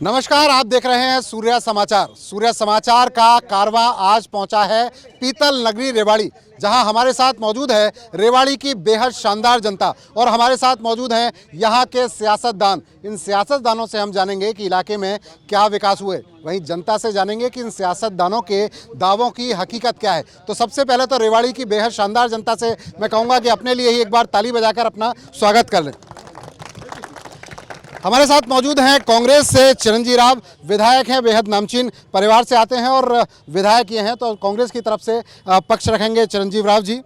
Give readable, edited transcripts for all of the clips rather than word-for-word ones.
नमस्कार, आप देख रहे हैं सूर्या समाचार। सूर्या समाचार का कारवां आज पहुंचा है पीतल नगरी रेवाड़ी, जहां हमारे साथ मौजूद है रेवाड़ी की बेहद शानदार जनता और हमारे साथ मौजूद हैं यहां के सियासतदान। इन सियासतदानों से हम जानेंगे कि इलाके में क्या विकास हुए, वहीं जनता से जानेंगे कि इन सियासतदानों के दावों की हकीकत क्या है। तो सबसे पहले तो रेवाड़ी की बेहद शानदार जनता से मैं कहूँगा कि अपने लिए ही एक बार ताली बजाकर अपना स्वागत कर लें। हमारे साथ मौजूद हैं कांग्रेस से चिरंजीव राव, विधायक हैं, बेहद नामचीन परिवार से आते हैं और विधायक ये हैं, तो कांग्रेस की तरफ से पक्ष रखेंगे चिरंजीव राव जी।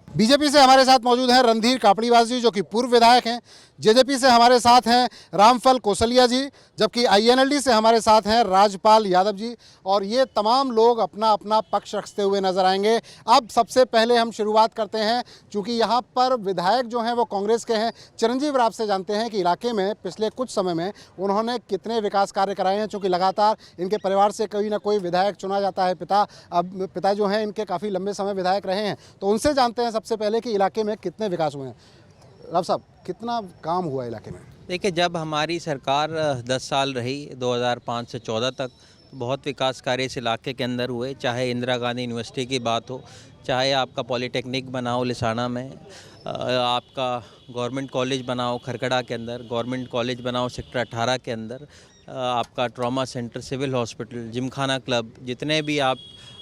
बीजेपी से हमारे साथ मौजूद हैं रणधीर कापड़ीवास जी, जो कि पूर्व विधायक हैं। जेजेपी से हमारे साथ हैं रामफल कौशलिया जी, जबकि आईएनएलडी से हमारे साथ हैं राजपाल यादव जी। और ये तमाम लोग अपना अपना पक्ष रखते हुए नजर आएंगे। अब सबसे पहले हम शुरुआत करते हैं, चूँकि यहाँ पर विधायक जो हैं वो कांग्रेस के हैं। चिरंजीव राव से जानते हैं कि इलाके में पिछले कुछ समय में उन्होंने कितने विकास कार्य कराए हैं, चूँकि लगातार इनके परिवार से कोई ना कोई विधायक चुना जाता है। पिता जो हैं इनके काफ़ी लंबे समय विधायक रहे हैं, तो उनसे जानते हैं सबसे पहले कि इलाके में कितने विकास हुए हैं। राव साहब, कितना काम हुआ इलाके में? देखिए, जब हमारी सरकार 10 साल रही 2005 से 14 तक, तो बहुत विकास कार्य इस इलाके के अंदर हुए। चाहे इंदिरा गांधी यूनिवर्सिटी की बात हो, चाहे आपका पॉलिटेक्निक बनाओ लिसाना में, आपका गवर्नमेंट कॉलेज बनाओ खरकड़ा के अंदर, गवर्नमेंट कॉलेज बनाओ सेक्टर 18 के अंदर, आपका trauma centre, civil hospital, Gymkhana club, जितने भी आप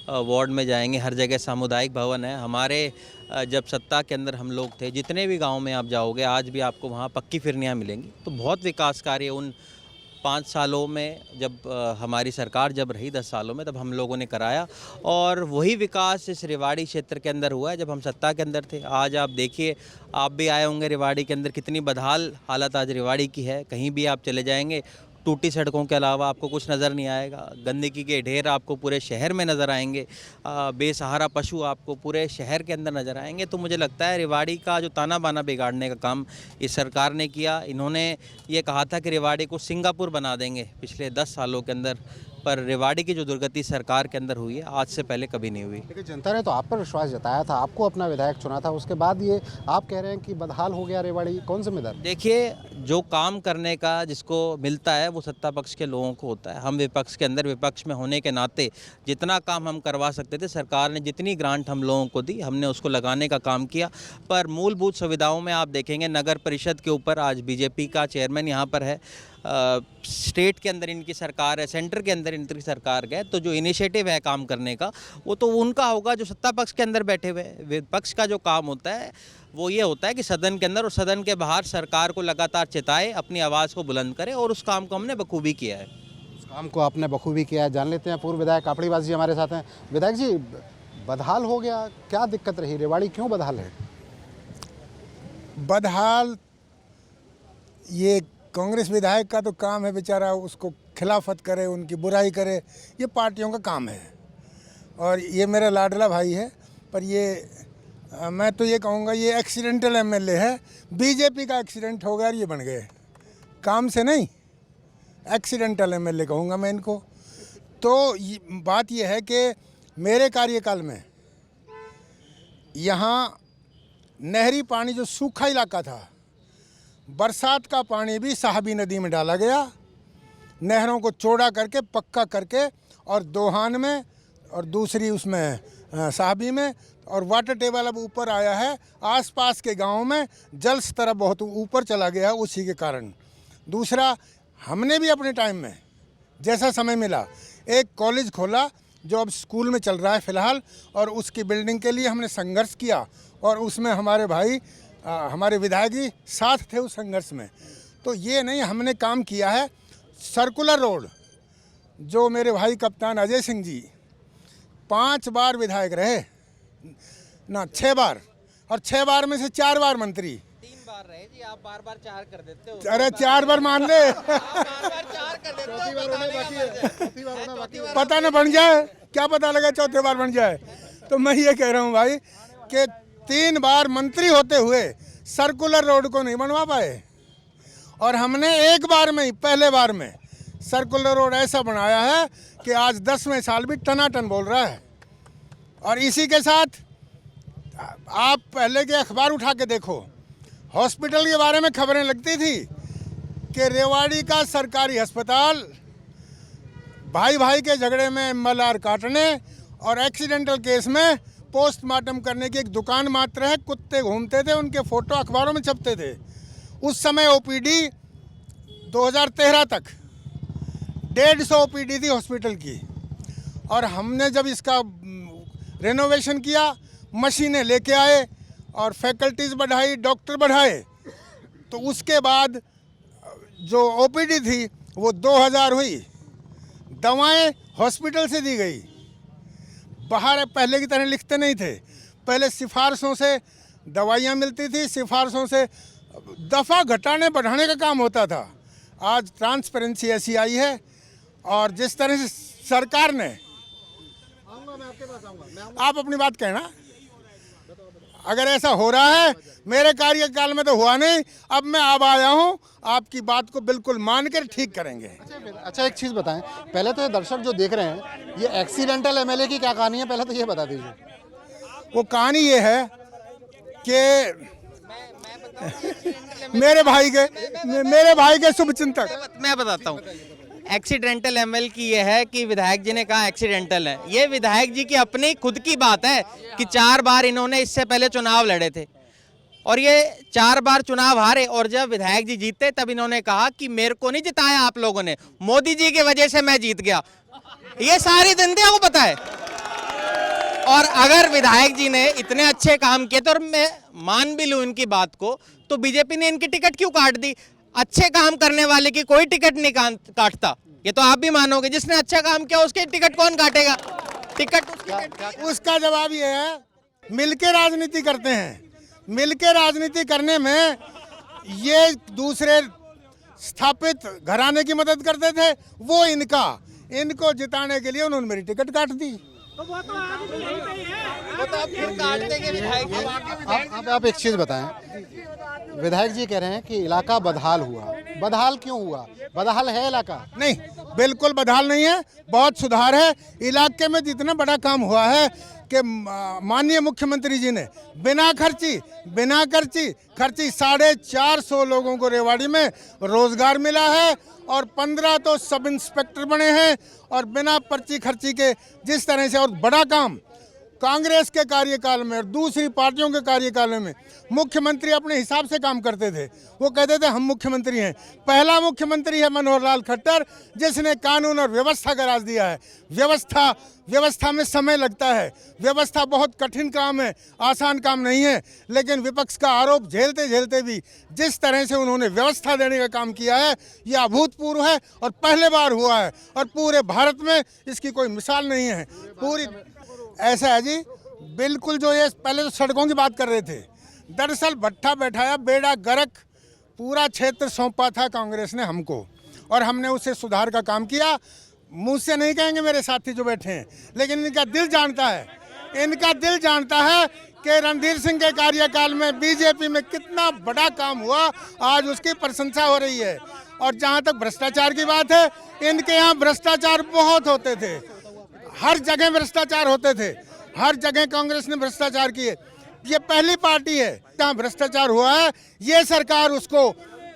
वार्ड में जाएंगे हर जगह सामुदायिक भवन है। हमारे जब सत्ता के अंदर हम लोग थे, जितने भी गांव में आप जाओगे आज भी आपको वहां पक्की फिरनियाँ मिलेंगी। तो बहुत विकास कार्य उन 5 सालों में, जब हमारी सरकार जब रही 10 सालों में, तब हम लोगों ने कराया। और वही विकास इस रेवाड़ी क्षेत्र के अंदर हुआ है जब हम सत्ता के अंदर थे। आज आप देखिए, आप भी आए होंगे रेवाड़ी के अंदर, कितनी बदहाल हालत आज रेवाड़ी की है। कहीं भी आप चले जाएंगे, टूटी सड़कों के अलावा आपको कुछ नज़र नहीं आएगा। गंदगी के ढेर आपको पूरे शहर में नज़र आएंगे। बेसहारा पशु आपको पूरे शहर के अंदर नज़र आएंगे। तो मुझे लगता है रेवाड़ी का जो ताना बाना बिगाड़ने का काम इस सरकार ने किया। इन्होंने ये कहा था कि रेवाड़ी को सिंगापुर बना देंगे पिछले 10 सालों के अंदर, पर रेवाड़ी की जो दुर्गति सरकार के अंदर हुई है आज से पहले कभी नहीं हुई। लेकिन जनता ने तो आप पर विश्वास जताया था, आपको अपना विधायक चुना था, उसके बाद ये आप कह रहे हैं कि बदहाल हो गया रेवाड़ी। कौन जिम्मेदार? देखिए, जो काम करने का जिसको मिलता है वो सत्ता पक्ष के लोगों को होता है। हम विपक्ष के अंदर, विपक्ष में होने के नाते जितना काम हम करवा सकते थे, सरकार ने जितनी ग्रांट हम लोगों को दी, हमने उसको लगाने का काम किया। पर मूलभूत सुविधाओं में आप देखेंगे, नगर परिषद के ऊपर आज बीजेपी का चेयरमैन यहाँ पर है, स्टेट के अंदर इनकी सरकार है, सेंटर के अंदर इनकी सरकार है। तो जो इनिशिएटिव है काम करने का, वो तो उनका होगा जो सत्ता पक्ष के अंदर बैठे हुए। विपक्ष का जो काम होता है वो ये होता है कि सदन के अंदर और सदन के बाहर सरकार को लगातार चेताए, अपनी आवाज़ को बुलंद करे, और उस काम को हमने बखूबी किया है। उस काम को आपने बखूबी किया है। जान लेते हैं, पूर्व विधायक कापड़ीवास जी हमारे साथ हैं। विधायक जी, बदहाल हो गया, क्या दिक्कत रही? रेवाड़ी क्यों बदहाल है? बदहाल ये कांग्रेस विधायक का तो काम है, बेचारा उसको खिलाफत करे, उनकी बुराई करे, ये पार्टियों का काम है। और ये मेरा लाडला भाई है, पर ये मैं तो ये कहूँगा ये एक्सीडेंटल एमएलए है। बीजेपी का एक्सीडेंट हो गया और ये बन गए, काम से नहीं, एक्सीडेंटल एमएलए कहूँगा मैं इनको। तो बात ये है कि मेरे कार्यकाल में यहाँ नहरी पानी, जो सूखा इलाका था, बरसात का पानी भी साहबी नदी में डाला गया, नहरों को चौड़ा करके पक्का करके, और दोहान में और दूसरी उसमें साहबी में, और वाटर टेबल अब ऊपर आया है। आसपास के गांवों में जल स्तर बहुत ऊपर चला गया उसी के कारण। दूसरा, हमने भी अपने टाइम में जैसा समय मिला एक कॉलेज खोला, जो अब स्कूल में चल रहा है फ़िलहाल, और उसकी बिल्डिंग के लिए हमने संघर्ष किया, और उसमें हमारे भाई हमारे विधायक जी साथ थे उस संघर्ष में। तो ये नहीं, हमने काम किया है। सर्कुलर रोड, जो मेरे भाई कप्तान अजय सिंह जी 5 बार विधायक रहे ना, 6 बार, और 6 बार में से 4 बार मंत्री। 3 बार रहे जी, आप बार बार 4 कर देते हो। अरे 4 बार मान ले, पता न बन जाए, क्या पता लगा चौथे बार बन जाए। तो मैं ये कह रहा हूँ भाई कि 3 बार मंत्री होते हुए सर्कुलर रोड को नहीं बनवा पाए, और हमने एक बार में ही, पहले बार में सर्कुलर रोड ऐसा बनाया है कि आज 10वें साल भी टनाटन बोल रहा है। और इसी के साथ आप पहले के अखबार उठा के देखो, हॉस्पिटल के बारे में खबरें लगती थी कि रेवाड़ी का सरकारी अस्पताल भाई भाई के झगड़े में एमएलआर काटने और एक्सीडेंटल केस में पोस्टमार्टम करने की एक दुकान मात्र है। कुत्ते घूमते थे, उनके फोटो अखबारों में छपते थे। उस समय ओपीडी 2013 तक 150 ओपीडी थी हॉस्पिटल की, और हमने जब इसका रेनोवेशन किया, मशीनें लेके आए और फैकल्टीज़ बढ़ाई, डॉक्टर बढ़ाए, तो उसके बाद जो ओपीडी थी वो 2000 हुई। दवाएं हॉस्पिटल से दी गई, बाहर पहले की तरह लिखते नहीं थे। पहले सिफारिशों से दवाइयाँ मिलती थी, सिफारिशों से दफ़ा घटाने बढ़ाने का काम होता था। आज ट्रांसपेरेंसी ऐसी आई है, और जिस तरह से सरकार ने, आप अपनी बात कहना, अगर ऐसा हो रहा है, मेरे कार्यकाल में तो हुआ नहीं, अब मैं अब आया हूँ, आपकी बात को बिल्कुल मानकर ठीक करेंगे। अच्छा, एक चीज़ बताएं, पहले तो ये दर्शक जो देख रहे हैं, ये एक्सीडेंटल एमएलए की क्या कहानी है, पहले तो ये बता दीजिए। वो कहानी ये है कि मेरे भाई के शुभचिंतक, मैं बताता हूँ। एक्सीडेंटल एमएल की ये है कि विधायक जी ने कहा एक्सीडेंटल है। ये विधायक जी की अपनी खुद की बात है कि 4 बार इन्होंने इससे पहले चुनाव लड़े थे और ये 4 बार चुनाव हारे, और जब विधायक जी जीते तब इन्होंने कहा कि मेरे को नहीं जिताया आप लोगों ने, मोदी जी की वजह से मैं जीत गया। ये सारी जनता को पता है। और अगर विधायक जी ने इतने अच्छे काम किए तो, और मैं मान भी लूं इनकी बात को, तो बीजेपी ने इनकी टिकट क्यों काट दी? अच्छे काम करने वाले की कोई टिकट नहीं काटता, ये तो आप भी मानोगे। जिसने अच्छा काम किया उसके टिकट कौन काटेगा? टिकट उसका जवाब ये है, मिलके राजनीति करते हैं। मिलके राजनीति करने में ये दूसरे स्थापित घराने की मदद करते थे, वो इनको जिताने के लिए उन्होंने मेरी टिकट काट दी। आप एक चीज़ बताएं, विधायक जी कह रहे हैं कि इलाका बदहाल हुआ। बदहाल क्यों हुआ? बदहाल है इलाका? नहीं, बिल्कुल बदहाल नहीं है, बहुत सुधार है। इलाके में जितना बड़ा काम हुआ है कि माननीय मुख्यमंत्री जी ने बिना खर्ची 450 लोगों को रेवाड़ी में रोजगार मिला है, और 15 तो सब इंस्पेक्टर बने हैं, और बिना पर्ची खर्ची के जिस तरह से, और बड़ा काम कांग्रेस के कार्यकाल में और दूसरी पार्टियों के कार्यकाल में मुख्यमंत्री अपने हिसाब से काम करते थे। वो कहते थे हम मुख्यमंत्री हैं। पहला मुख्यमंत्री है मनोहर लाल खट्टर, जिसने कानून और व्यवस्था का राज दिया है। व्यवस्था में समय लगता है, व्यवस्था बहुत कठिन काम है, आसान काम नहीं है, लेकिन विपक्ष का आरोप झेलते झेलते भी जिस तरह से उन्होंने व्यवस्था देने का काम किया है, यह अभूतपूर्व है और पहले बार हुआ है, और पूरे भारत में इसकी कोई मिसाल नहीं है। पूरी ऐसा है जी, बिल्कुल जो ये पहले तो सड़कों की बात कर रहे थे, दरअसल भट्ठा बैठाया, बेड़ा गर्क पूरा क्षेत्र सौंपा था कांग्रेस ने हमको, और हमने उसे सुधार का काम किया। मुंह से नहीं कहेंगे मेरे साथी जो बैठे हैं, लेकिन इनका दिल जानता है कि रणधीर सिंह के कार्यकाल में बीजेपी में कितना बड़ा काम हुआ, आज उसकी प्रशंसा हो रही है। और जहाँ तक भ्रष्टाचार की बात है, इनके यहाँ भ्रष्टाचार बहुत होते थे, हर जगह भ्रष्टाचार होते थे, हर जगह कांग्रेस ने भ्रष्टाचार किए। ये पहली पार्टी है जहाँ भ्रष्टाचार हुआ है, ये सरकार उसको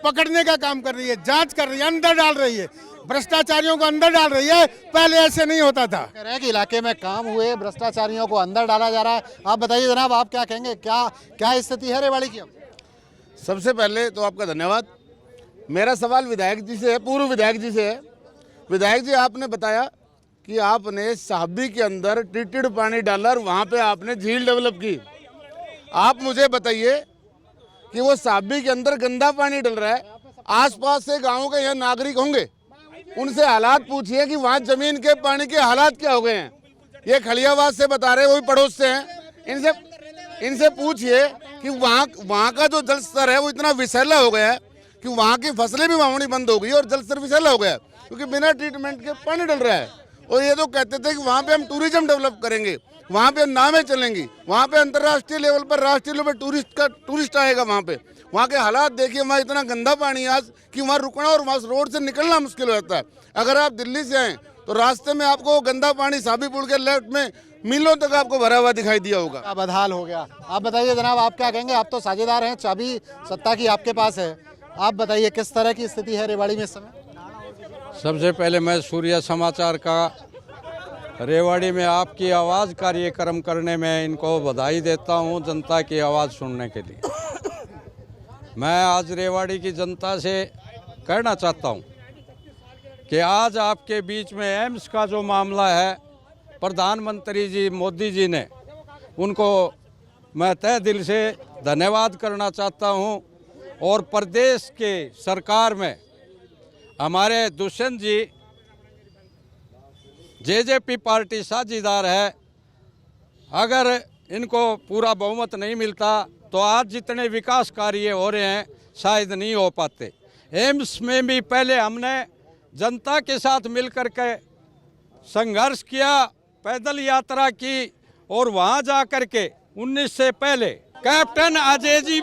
पकड़ने का काम कर रही है, जांच कर रही है, अंदर डाल रही है, भ्रष्टाचारियों को अंदर डाल रही है। पहले ऐसे नहीं होता था। कह रहे हैं कि इलाके में काम हुए, भ्रष्टाचारियों को अंदर डाला जा रहा है। आप बताइए जनाब, आप क्या कहेंगे, क्या स्थिति है रेवाड़ी की? सबसे पहले तो आपका धन्यवाद। मेरा सवाल विधायक जी से है, पूर्व विधायक जी से है। विधायक जी, आपने बताया कि आपने साहबी के अंदर ट्रीटेड पानी डाला और वहाँ पे आपने झील डेवलप की। आप मुझे बताइए कि वो साहबी के अंदर गंदा पानी डल रहा है, आसपास से गाँव के यहाँ नागरिक होंगे, उनसे हालात पूछिए कि वहाँ जमीन के पानी के हालात क्या हो गए हैं। ये खलियाबाद से बता रहे, वही पड़ोस से हैं, इनसे पूछिए कि वहाँ का जो जल स्तर है वो इतना विषैला हो गया है कि वहाँ की फसलें भी वावनी बंद हो गई और जल स्तर विषैला हो गया है, क्योंकि बिना ट्रीटमेंट के पानी डल रहा है। और ये तो कहते थे कि वहाँ पे हम टूरिज्म डेवलप करेंगे, वहाँ पे नावें चलेंगी, वहाँ पे अंतर्राष्ट्रीय लेवल पर, राष्ट्रीय लेवल पर टूरिस्ट आएगा वहाँ पे। वहाँ के हालात देखिए, वहाँ इतना गंदा पानी आज कि वहाँ रुकना और वहाँ रोड से निकलना मुश्किल हो जाता है। अगर आप दिल्ली से आएँ तो रास्ते में आपको गंदा पानी साबी पुल के लेफ्ट में मीलों तक आपको भरा हुआ दिखाई दिया होगा। बदहाल हो गया। आप बताइए जनाब, आप क्या कहेंगे? आप तो साझेदार हैं, चाबी सत्ता की आपके पास है। आप बताइए किस तरह की स्थिति है रेवाड़ी में इस समय? सबसे पहले मैं सूर्य समाचार का रेवाड़ी में आपकी आवाज़ कार्यक्रम करने में इनको बधाई देता हूं, जनता की आवाज़ सुनने के लिए। मैं आज रेवाड़ी की जनता से कहना चाहता हूं कि आज आपके बीच में एम्स का जो मामला है, प्रधानमंत्री जी मोदी जी ने, उनको मैं तहे दिल से धन्यवाद करना चाहता हूं। और प्रदेश के सरकार में हमारे दुष्यंत जी जेजेपी पार्टी साझीदार है। अगर इनको पूरा बहुमत नहीं मिलता तो आज जितने विकास कार्य हो रहे हैं शायद नहीं हो पाते। एम्स में भी पहले हमने जनता के साथ मिलकर के संघर्ष किया, पैदल यात्रा की और वहाँ जा कर के 19 से पहले कैप्टन अजय जी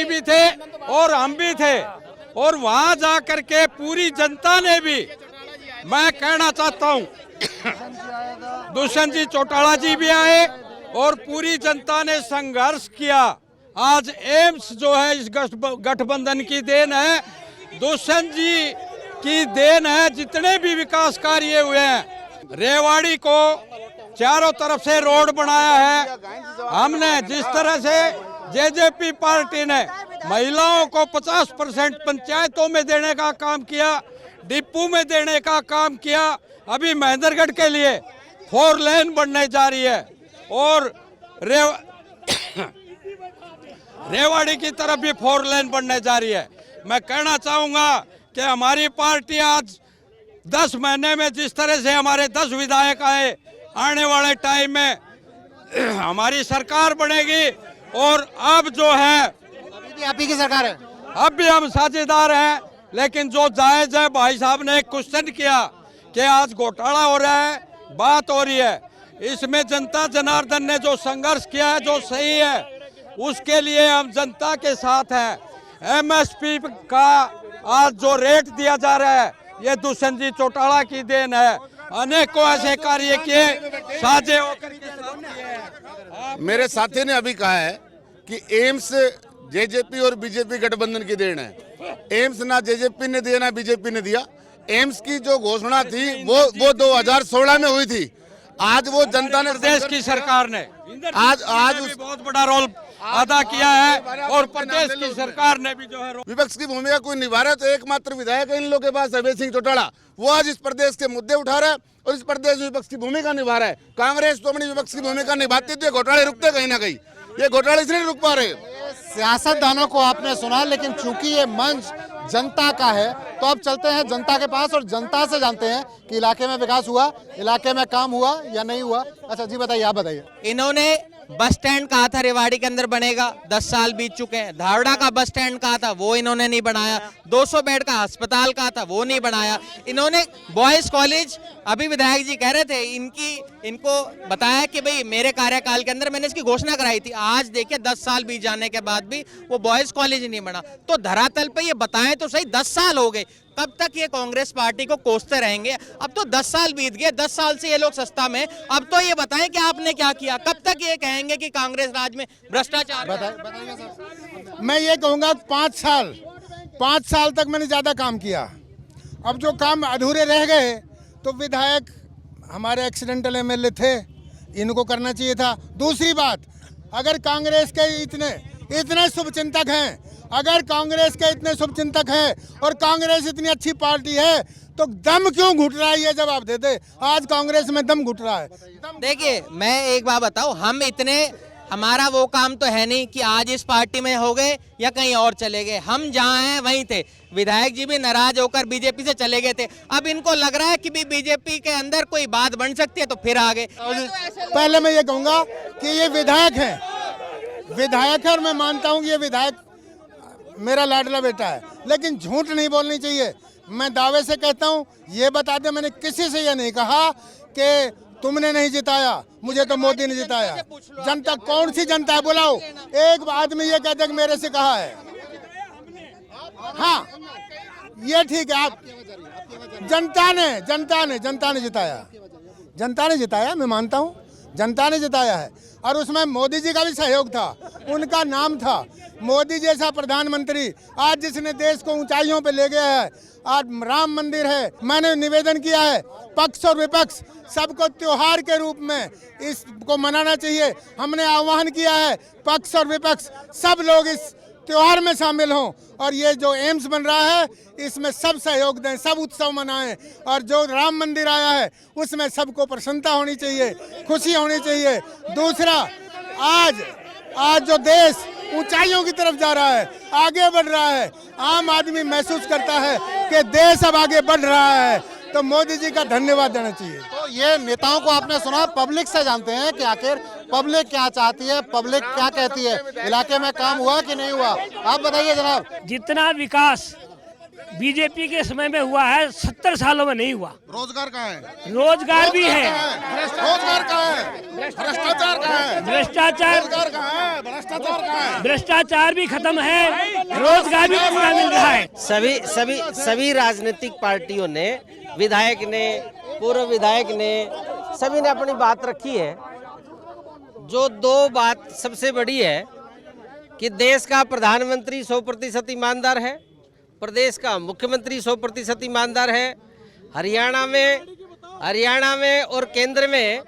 भी थे और हम भी थे, और वहाँ जा कर के पूरी जनता ने भी, मैं कहना चाहता हूँ दुष्यंत जी चौटाला जी भी आए और पूरी जनता ने संघर्ष किया। आज एम्स जो है इस गठबंधन की देन है, दुष्यंत जी की देन है। जितने भी विकास कार्य हुए हैं, रेवाड़ी को चारों तरफ से रोड बनाया है हमने। जिस तरह से जेजेपी पार्टी ने महिलाओं को 50% पंचायतों में देने का काम किया, डिपू में देने का काम किया, अभी महेंद्रगढ़ के लिए 4 लेन बनने जा रही है और रेवाड़ी की तरफ भी 4 लेन बनने जा रही है। मैं कहना चाहूँगा कि हमारी पार्टी आज 10 महीने में जिस तरह से हमारे 10 विधायक आए, आने वाले टाइम में हमारी सरकार बनेगी। और अब जो है, अभी भी आप ही की सरकार है, अब भी हम साझेदार हैं, लेकिन जो जायज़ है, भाई साहब ने एक क्वेश्चन किया कि आज घोटाला हो रहा है, बात हो रही है, इसमें जनता जनार्दन ने जो संघर्ष किया है, जो सही है, उसके लिए हम जनता के साथ हैं। एमएसपी का आज जो रेट दिया जा रहा है, ये दुष्यंत जी चौटाला की देन है। अनेकों ऐसे कार्य किए साझे होकर के साथ किए हैं। मेरे साथी ने अभी कहा है कि एम्स जेजेपी और बीजेपी गठबंधन की देन है। एम्स ना जेजेपी ने दिया ना बीजेपी ने दिया। एम्स की जो घोषणा थी वो 2016 में हुई थी। आज वो जनता ने, प्रदेश की सरकार ने आज उस बहुत बड़ा रोल अदा किया है और प्रदेश की सरकार ने भी जो है विपक्ष की भूमिका कोई निभा रहा है, तो एकमात्र विधायक है इन लोगों के पास अभय सिंह चौटाला, वो आज इस प्रदेश के मुद्दे उठा रहा है और इस प्रदेश में विपक्ष की भूमिका निभा रहा है। कांग्रेस तो अपनी विपक्ष की भूमिका निभाती थी, घोटाले रुकते कहीं ना कहीं, ये घोटाले इसलिए रुक पा रहे। सियासतदानों को आपने सुना, लेकिन चूंकि ये मंच जनता का है तो अब चलते हैं जनता के पास और जनता से जानते हैं कि इलाके में विकास हुआ, इलाके में काम हुआ या नहीं हुआ। अच्छा जी बताइए, आप बताइए। इन्होंने बस स्टैंड कहा था रेवाड़ी के अंदर बनेगा, 10 साल बीत चुके हैं। धारड़ा का बस स्टैंड कहा था, वो इन्होंने नहीं बनाया। 200 बेड का अस्पताल कहा था, वो नहीं बनाया। इन्होंने बॉयज कॉलेज, अभी विधायक जी कह रहे थे, इनको बताया कि भाई मेरे कार्यकाल के अंदर मैंने इसकी घोषणा कराई थी। आज देखिए 10 साल बीत जाने के बाद भी वो बॉयज कॉलेज नहीं बना। तो धरातल पे ये बताएं तो सही, 10 साल हो गए, कब तक ये कांग्रेस पार्टी को कोसते रहेंगे? अब तो 10 साल बीत गए, 10 साल से ये लोग सत्ता में, अब तो ये बताएं कि आपने क्या किया। कब तक ये कहेंगे कि कांग्रेस राज में भ्रष्टाचार? बताइए सर। मैं ये कहूँगा 5 साल तक मैंने ज़्यादा काम किया। अब जो काम अधूरे रह गए तो विधायक हमारे एक्सीडेंटल एमएलए थे, इनको करना चाहिए था। दूसरी बात, अगर कांग्रेस के इतने शुभचिंतक हैं, अगर कांग्रेस के इतने शुभचिंतक हैं और कांग्रेस इतनी अच्छी पार्टी है तो दम क्यों घुट रहा है? ये जवाब दे दे। आज कांग्रेस में दम घुट रहा है। देखिए मैं एक बात बताऊं, हम इतने, हमारा वो काम तो है नहीं कि आज इस पार्टी में हो गए या कहीं और चले गए। हम जहाँ हैं वहीं थे। विधायक जी भी नाराज होकर बीजेपी से चले गए थे। अब इनको लग रहा है कि भी बीजेपी के अंदर कोई बात बन सकती है तो फिर आ गए। पहले मैं ये कहूँगा कि ये विधायक है और मैं मानता हूँ कि ये विधायक मेरा लाडला बेटा है, लेकिन झूठ नहीं बोलनी चाहिए। मैं दावे से कहता हूँ, ये बता दे, मैंने किसी से ये नहीं कहा कि तुमने नहीं जिताया, मुझे तो मोदी ने जिताया। जनता कौन सी जनता है बुलाओ? एक आदमी ये कहते कि मेरे से कहा है। हाँ ये ठीक है, आप जनता ने जिताया, मैं मानता हूँ। जनता ने जिताया है। और उसमें मोदी जी का भी सहयोग था, उनका नाम था। मोदी जैसा प्रधानमंत्री आज जिसने देश को ऊंचाइयों पे ले गया है, आज राम मंदिर है। मैंने निवेदन किया है पक्ष और विपक्ष सबको त्योहार के रूप में इसको मनाना चाहिए। हमने आह्वान किया है पक्ष और विपक्ष सब लोग इस त्योहार में शामिल हों और ये जो एम्स बन रहा है इसमें सब सहयोग दें, सब उत्सव मनाएं। और जो राम मंदिर आया है उसमें सबको प्रसन्नता होनी चाहिए, खुशी होनी चाहिए। दूसरा, आज जो देश ऊंचाइयों की तरफ जा रहा है, आगे बढ़ रहा है, आम आदमी महसूस करता है कि देश अब आगे बढ़ रहा है, तो मोदी जी का धन्यवाद देना चाहिए। तो ये नेताओं को आपने सुना, पब्लिक से जानते हैं कि आखिर पब्लिक क्या चाहती है, पब्लिक क्या कहती है, इलाके में काम हुआ कि नहीं हुआ, आप बताइए जनाब। जितना विकास बीजेपी के समय में हुआ है 70 सालों में नहीं हुआ। रोजगार कहाँ है? रोजगार भी है, रोजगार कहाँ है? भ्रष्टाचार कहाँ है? रोजगार कहाँ है? भ्रष्टाचार कहाँ है? भ्रष्टाचार भी खत्म है, रोजगार भी पूरा मिल रहा है। सभी राजनीतिक पार्टियों ने, विधायक ने, पूर्व विधायक ने, सभी ने अपनी बात रखी है। जो दो बात सबसे बड़ी है कि देश का प्रधानमंत्री 100% ईमानदार है, प्रदेश का मुख्यमंत्री 100% ईमानदार है, हरियाणा में और केंद्र में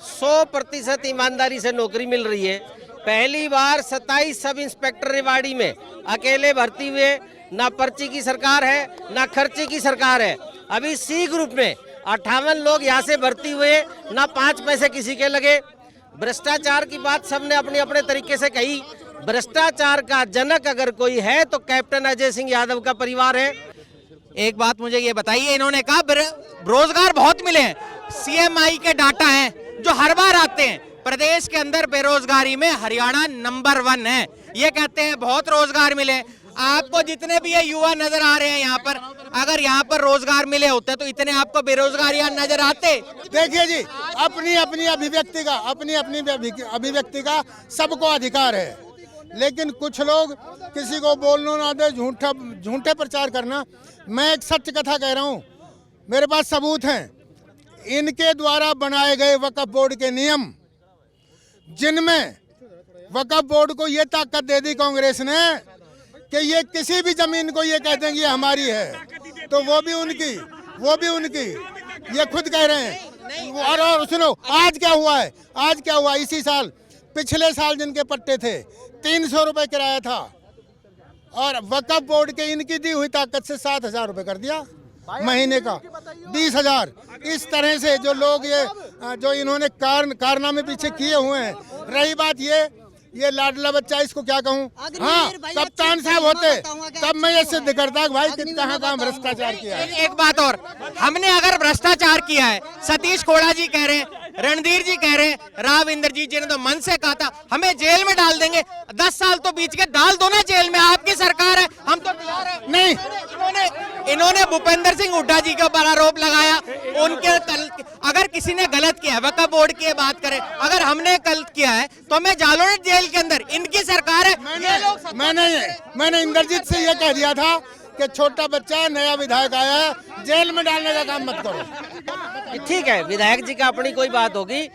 100% ईमानदारी से नौकरी मिल रही है। पहली बार 27 सब इंस्पेक्टर रेवाड़ी में अकेले भर्ती हुए, ना पर्ची की सरकार है ना खर्चे की सरकार है। अभी सी ग्रुप में 58 लोग यहाँ से भर्ती हुए, ना 5 पैसे किसी के लगे। भ्रष्टाचार की बात सबने अपने अपने तरीके से कही। भ्रष्टाचार का जनक अगर कोई है तो कैप्टन अजय सिंह यादव का परिवार है। एक बात मुझे ये बताइए, इन्होंने कहा रोजगार बहुत मिले हैं, CMI के डाटा हैं जो हर बार आते हैं, प्रदेश के अंदर बेरोजगारी में हरियाणा नंबर 1 है। ये कहते हैं बहुत रोजगार मिले। आपको जितने भी ये युवा नजर आ रहे हैं यहाँ पर, अगर यहाँ पर रोजगार मिले होते तो इतने आपको बेरोजगार यहाँ नजर आते? देखिए जी, अपनी अपनी अभिव्यक्ति का सबको अधिकार है, लेकिन कुछ लोग किसी को बोलना ना दे, झूठे प्रचार करना। मैं एक सत्य कथा कह रहा हूँ, मेरे पास सबूत हैं। इनके द्वारा बनाए गए वक्फ बोर्ड के नियम, जिनमें वक्फ बोर्ड को ये ताकत दे दी कांग्रेस ने कि ये किसी भी जमीन को ये कह देंगे हमारी है, तो वो भी उनकी ये खुद कह रहे हैं। और सुनो, आज क्या हुआ इसी साल, पिछले साल जिनके पट्टे थे 300 रुपए किराया था, और वक्फ बोर्ड के इनकी दी हुई ताकत से 7,000 रुपए कर दिया महीने का, 20,000। इस तरह से जो लोग जो इन्होंने कारनामे पीछे किए हुए हैं। रही बात ये लाडला बच्चा, इसको क्या कहूँ, हाँ, कप्तान साहब होते तब मैं ये सिद्ध करता कि भाई कहाँ भ्रष्टाचार किया है। एक बात और, हमने अगर भ्रष्टाचार किया है, सतीश खोड़ा जी कह रहे हैं, रणधीर जी कह रहे हैं, राव इंद्रजीत जी ने तो मन से कहा था हमें जेल में डाल देंगे, 10 साल तो बीच के, डाल दो ना जेल में, आपकी सरकार है, हम तो तैयार हैं। नहीं, इन्होंने भूपेंद्र सिंह हुड्डा जी के ऊपर आरोप लगाया। उनके अगर किसी ने गलत किया है, वक्फ बोर्ड की बात करें, अगर हमने गलत किया है तो हमें डालो ना जेल के अंदर, इनकी सरकार है। मैंने इंद्रजीत से ये कह दिया था कि छोटा बच्चा नया विधायक आया है, जेल में डालने का काम मत करो। ठीक है, विधायक जी का अपनी कोई बात होगी,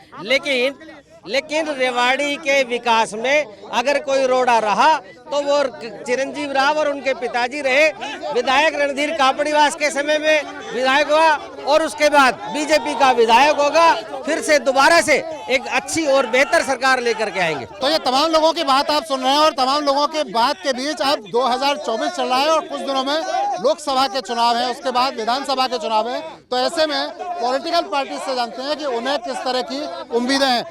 लेकिन रेवाड़ी के विकास में अगर कोई रोड़ा रहा तो वो चिरंजीव राव और उनके पिताजी रहे। विधायक रणधीर कापड़ीवास के समय में विधायक हुआ और उसके बाद बीजेपी का विधायक होगा, फिर से दोबारा से एक अच्छी और बेहतर सरकार लेकर के आएंगे। तो ये तमाम लोगों की बात आप सुन रहे हैं, और तमाम लोगों के बात के बीच अब 2024 चल रहा है और कुछ दिनों में लोकसभा के चुनाव है, उसके बाद विधानसभा के चुनाव है। तो ऐसे में पॉलिटिकल पार्टी से जानते हैं कि उन्हें किस तरह की उम्मीदें हैं।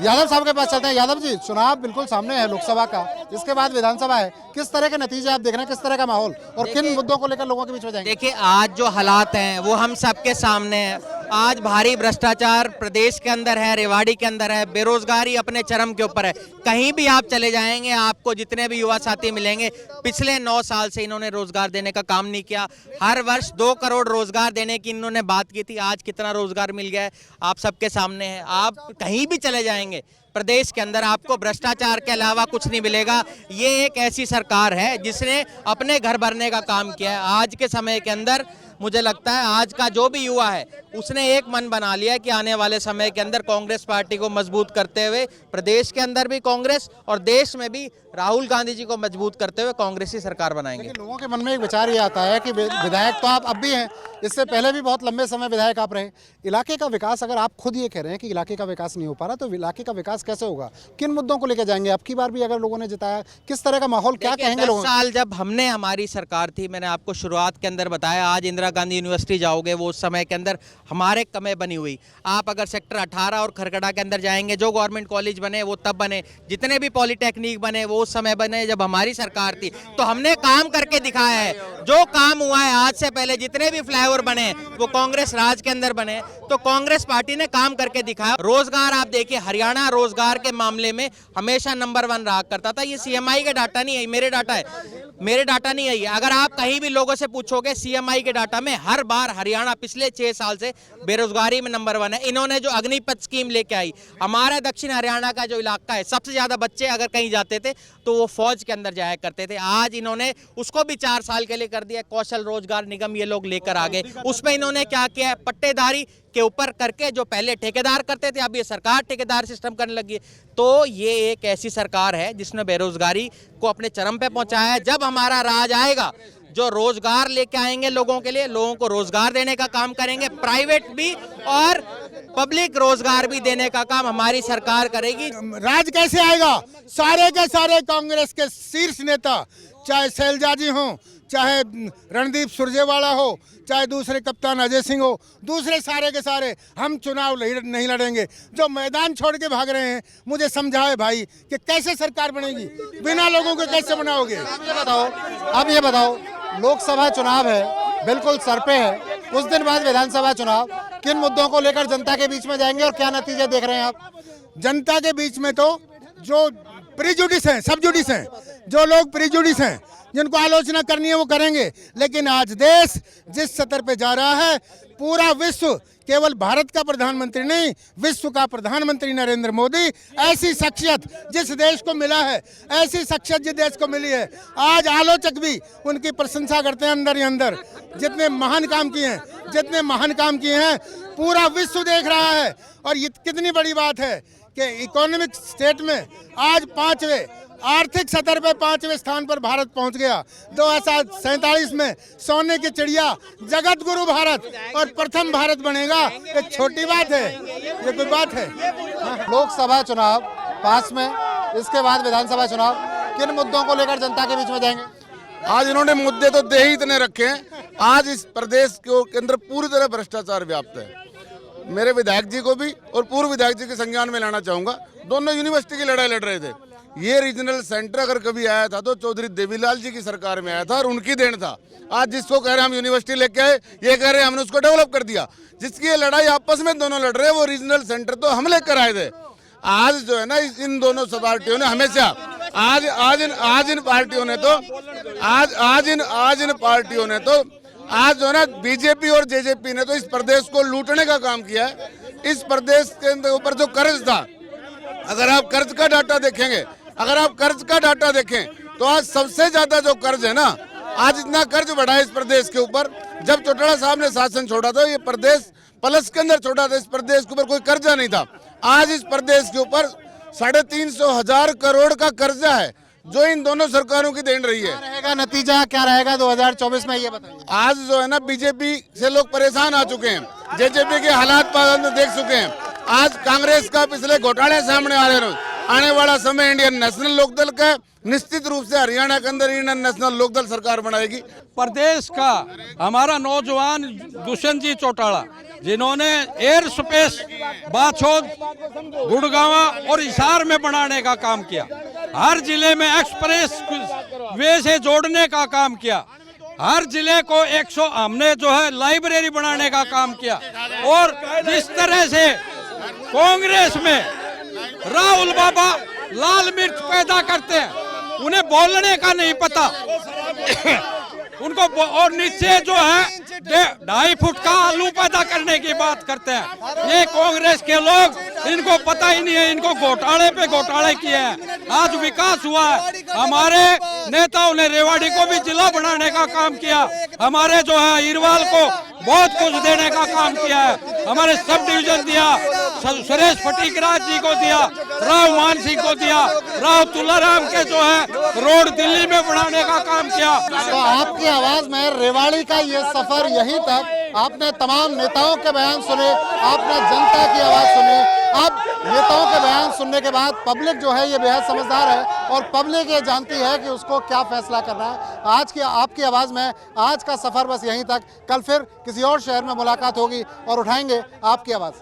यादव साहब के पास चलते हैं। यादव जी, चुनाव बिल्कुल सामने है लोकसभा का, इसके बाद विधानसभा है, किस तरह के नतीजे आप देख रहे हैं, किस तरह का माहौल और किन मुद्दों को लेकर लोगों के बीच में जाएंगे? देखिए, आज जो हालात हैं वो हम सबके सामने है। आज भारी भ्रष्टाचार प्रदेश के अंदर है, रेवाड़ी के अंदर है, बेरोजगारी अपने चरम के ऊपर है। कहीं भी आप चले जाएंगे, आपको जितने भी युवा साथी मिलेंगे, पिछले 9 साल से इन्होंने रोजगार देने का काम नहीं किया। हर वर्ष 2 करोड़ रोजगार देने की इन्होंने बात की थी, आज कितना रोजगार मिल गया है आप सबके सामने है। आप कहीं भी चले जाएंगे प्रदेश के अंदर, आपको भ्रष्टाचार के अलावा कुछ नहीं मिलेगा। ये एक ऐसी सरकार है जिसने अपने घर भरने का काम किया है। आज के समय के अंदर मुझे लगता है आज का जो भी युवा है उसने एक मन बना लिया कि आने वाले समय के अंदर कांग्रेस पार्टी को मजबूत करते हुए प्रदेश के अंदर भी कांग्रेस और देश में भी राहुल गांधी जी को मजबूत करते हुए कांग्रेस ही सरकार बनाएंगे। लेकिन लोगों के मन में एक विचार ये आता है कि विधायक तो आप अब भी हैं, इससे पहले भी बहुत लंबे समय विधायक आप रहे। इलाके का विकास, अगर आप खुद ये कह रहे हैं कि इलाके का विकास नहीं हो पा रहा, तो इलाके का विकास कैसे होगा? किन मुद्दों को लेकर जाएंगे? अब की बार भी अगर लोगों ने जिताया, किस तरह का माहौल, क्या कहेंगे लोग? 10 साल जब हमने हमारी सरकार थी, मैंने आपको शुरुआत के अंदर बताया, आज इंदिरा गांधी यूनिवर्सिटी जाओगे वो उस समय के अंदर हमारे कमें बनी हुई। आप अगर सेक्टर 18 और खरगड़ा के अंदर जाएंगे, जो गवर्नमेंट कॉलेज बने वो तब बने, जितने भी पॉलिटेक्निक बने वो उस समय बने जब हमारी सरकार थी। तो हमने काम करके दिखाया है, जो काम हुआ है आज से पहले जितने भी फ्लाईओवर बने वो कांग्रेस राज के अंदर बने, तो कांग्रेस पार्टी ने काम करके दिखाया। रोजगार आप देखिए, हरियाणा रोजगार के मामले में हमेशा नंबर 1 रहा करता था। ये सीएमआई का डाटा नहीं है, मेरे डाटा है, मेरे डाटा नहीं है। अगर आप कहीं भी लोगों से पूछोगे सीएमआई के डाटा में हर बार हरियाणा पिछले 6 साल से बेरोजगारी में नंबर 1 है। इन्होंने जो अग्निपथ स्कीम लेके आई, हमारा दक्षिण हरियाणा का जो इलाका है, सबसे ज्यादा बच्चे अगर कहीं जाते थे तो वो फौज के अंदर जाया करते थे। आज इन्होंने उसको भी 4 साल के लिए कर दिया, कौशल रोजगार निगम ये लोग लेकर आ गए। उसमें इन्होंने क्या किया है, पट्टेदारी के ऊपर करके, जो पहले ठेकेदार करते थे अब ये सरकार ठेकेदार सिस्टम करने लगी है। तो ये एक ऐसी सरकार है जिसने बेरोजगारी को अपने चरम पे पहुंचाया है। जब हमारा राज आएगा, जो रोजगार लेके आएंगे लोगों के लिए, लोगों को रोजगार देने का काम करेंगे, प्राइवेट भी और पब्लिक रोजगार भी देने का काम हमारी सरकार करेगी। राज कैसे आएगा? सारे के सारे कांग्रेस के शीर्ष नेता, चाहे शैलजा जी हो, चाहे रणदीप सुरजेवाला हो, चाहे दूसरे कप्तान अजय सिंह हो, दूसरे सारे के सारे, हम चुनाव नहीं लड़ेंगे। जो मैदान छोड़ के भाग रहे हैं, मुझे समझाए भाई कि कैसे सरकार बनेगी, बिना लोगों के कैसे बनाओगे? अब ये बताओ, लोकसभा चुनाव है, बिल्कुल सर पे है, कुछ दिन बाद विधानसभा चुनाव, किन मुद्दों को लेकर जनता के बीच में जाएंगे और क्या नतीजे देख रहे हैं आप? जनता के बीच में तो जो प्रीजुडिस हैं, सब जुडिस हैं, जो लोग प्रीजुडिस हैं, जिनको आलोचना करनी है वो करेंगे। लेकिन आज देश जिस स्तर पे जा रहा है, पूरा विश्व, केवल भारत का प्रधानमंत्री नहीं, विश्व का प्रधानमंत्री नरेंद्र मोदी, ऐसी शख्सियत जिस देश को मिला है, ऐसी शख्सियत जिस देश को मिली है, आज आलोचक भी उनकी प्रशंसा करते हैं अंदर ही अंदर। जितने महान काम किए हैं, जितने महान काम किए हैं, पूरा विश्व देख रहा है। और ये कितनी बड़ी बात है कि इकोनॉमिक स्टेट में आज 5वें, आर्थिक सतर पे 5वें स्थान पर भारत पहुंच गया। 2047 में सोने की चिड़िया, जगत गुरु भारत और प्रथम भारत बनेगा। एक छोटी बात है, ये कोई बात है? लोकसभा चुनाव पास में, इसके बाद विधानसभा चुनाव, किन मुद्दों को लेकर जनता के बीच में जाएंगे? आज इन्होंने मुद्दे तो दे ही इतने रखे हैं। आज इस प्रदेश के अंदर पूरी तरह भ्रष्टाचार व्याप्त है। मेरे विधायक जी को भी और पूर्व विधायक जी के संज्ञान में लाना चाहूंगा, दोनों यूनिवर्सिटी की लड़ाई लड़ रहे थे। ये रीजनल सेंटर अगर कभी आया था तो चौधरी देवीलाल जी की सरकार में आया था और उनकी देन था। आज जिसको कह रहे हैं हम यूनिवर्सिटी लेके आए, ये कह रहे हैं हमने उसको डेवलप कर दिया। जिसकी ये लड़ाई आपस में दोनों लड़ रहे हैं, वो रीजनल सेंटर तो हम लेकर आए थे। आज जो है ना, इन दोनों पार्टियों ने हमेशा, आज इन पार्टियों ने तो आज जो है ना, बीजेपी और जेजेपी ने तो इस प्रदेश को लूटने का काम किया है। इस प्रदेश के ऊपर जो कर्ज था, अगर आप कर्ज का डाटा देखेंगे, अगर आप कर्ज का डाटा देखें तो आज सबसे ज्यादा जो कर्ज है ना, आज इतना कर्ज बढ़ा है इस प्रदेश के ऊपर। जब चौटाला साहब ने शासन छोड़ा था, ये प्रदेश प्लस के अंदर छोड़ा था, इस प्रदेश के ऊपर कोई कर्जा नहीं था। आज इस प्रदेश के ऊपर 350,000 करोड़ का कर्जा है, जो इन दोनों सरकारों की देन रही है। क्या रहेगा नतीजा, क्या रहेगा 2024 में, ये बताइए। आज जो है ना, बीजेपी से लोग परेशान आ चुके हैं, जेजेपी के हालात देख चुके हैं। आज कांग्रेस का पिछले घोटाले सामने आ रहे हैं। आने वाला समय इंडियन नेशनल लोकदल का, निश्चित रूप से हरियाणा के अंदर इंडियन नेशनल लोकदल सरकार बनाएगी। प्रदेश का हमारा नौजवान दुष्यंत जी चौटाला, जिन्होंने एयर स्पेस बाछौद, गुड़गांवा और हिसार में बनाने का काम किया, हर जिले में एक्सप्रेस वे से जोड़ने का काम किया, हर जिले को 100 हमने जो है लाइब्रेरी बनाने का काम किया। और जिस तरह से कांग्रेस में राहुल बाबा लाल मिर्च पैदा करते हैं, उन्हें बोलने का नहीं पता उनको, और नीचे जो है 2.5 फुट का आलू पैदा करने की बात करते हैं। ये कांग्रेस के लोग इनको पता ही नहीं है, इनको घोटाले पे घोटाले किए हैं। आज विकास हुआ है, हमारे नेताओं ने रेवाड़ी को भी जिला बनाने का काम किया, हमारे जो है ईरवाल को बहुत कुछ देने का काम किया है, हमारे सब डिवीजन दिया, सुरेश फटीकराज जी को दिया, राव मान सिंह को दिया, राव तुलाराम के जो है रोड दिल्ली में बनाने का काम किया। तो आपकी आवाज में रेवाड़ी का ये सफर यहीं तक। आपने तमाम नेताओं के बयान सुने, आपने जनता की आवाज सुनी। अब नेताओं के बयान सुनने के बाद पब्लिक जो है ये बेहद समझदार है और पब्लिक ये जानती है कि उसको क्या फैसला करना है। आज की आपकी आवाज में आज का सफर बस यहीं तक। कल फिर किसी और शहर में मुलाकात होगी और उठाएंगे आपकी आवाज।